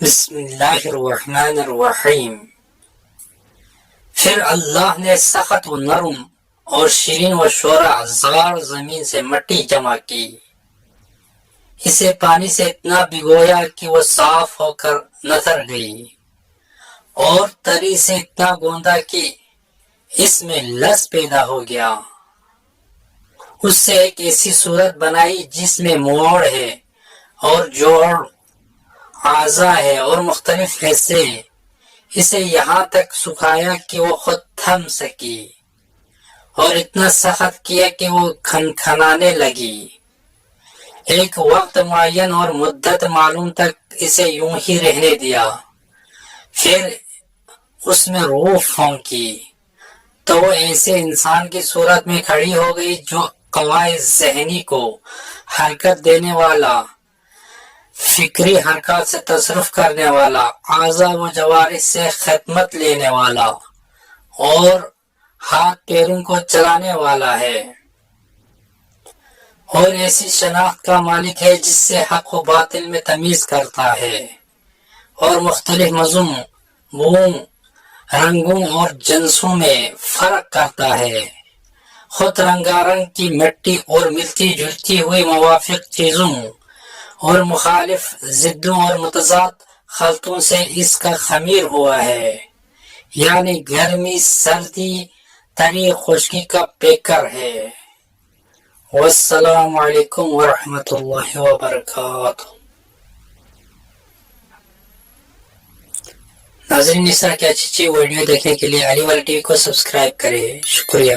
بسم اللہ الرحمن الرحیم۔ پھر اللہ نے سخت و نرم اور شیرین و شورا زار زمین سے مٹی جمع کی، اسے پانی سے اتنا بھگویا کہ وہ صاف ہو کر نظر گئی، اور تری سے اتنا گوندا کہ اس میں لس پیدا ہو گیا۔ اس سے ایک ایسی صورت بنائی جس میں موڑ ہے اور جوڑ اعضاء ہے اور مختلف حصے ہیں، اسے یہاں تک سکھایا کہ وہ خود تھم سکی، اور اتنا سخت کیا کہ وہ کھنکھنانے لگی۔ ایک وقت معین اور مدت معلوم تک اسے یوں ہی رہنے دیا، پھر اس میں روح پھونکی تو وہ ایسے انسان کی صورت میں کھڑی ہو گئی جو قواعد ذہنی کو حرکت دینے والا، فکری حرکات سے تصرف کرنے والا، اعضاء و جوارح سے خدمت لینے والا اور ہاتھ پیروں کو چلانے والا ہے، اور ایسی شناخت کا مالک ہے جس سے حق و باطل میں تمیز کرتا ہے، اور مختلف مزوں، بوؤں، رنگوں اور جنسوں میں فرق کرتا ہے۔ خود رنگا رنگ کی مٹی اور ملتی جلتی ہوئی موافق چیزوں اور مخالف ضدوں اور متضاد خلطوں سے اس کا خمیر ہوا ہے، یعنی گرمی، سردی، تری، خشکی کا پیکر ہے۔ والسلام علیکم ورحمۃ اللہ وبرکاتہ۔ ناظرین، اس طرح کی اچھی ویڈیو دیکھنے کے لیے علی والا ٹی وی کو سبسکرائب کریں۔ شکریہ۔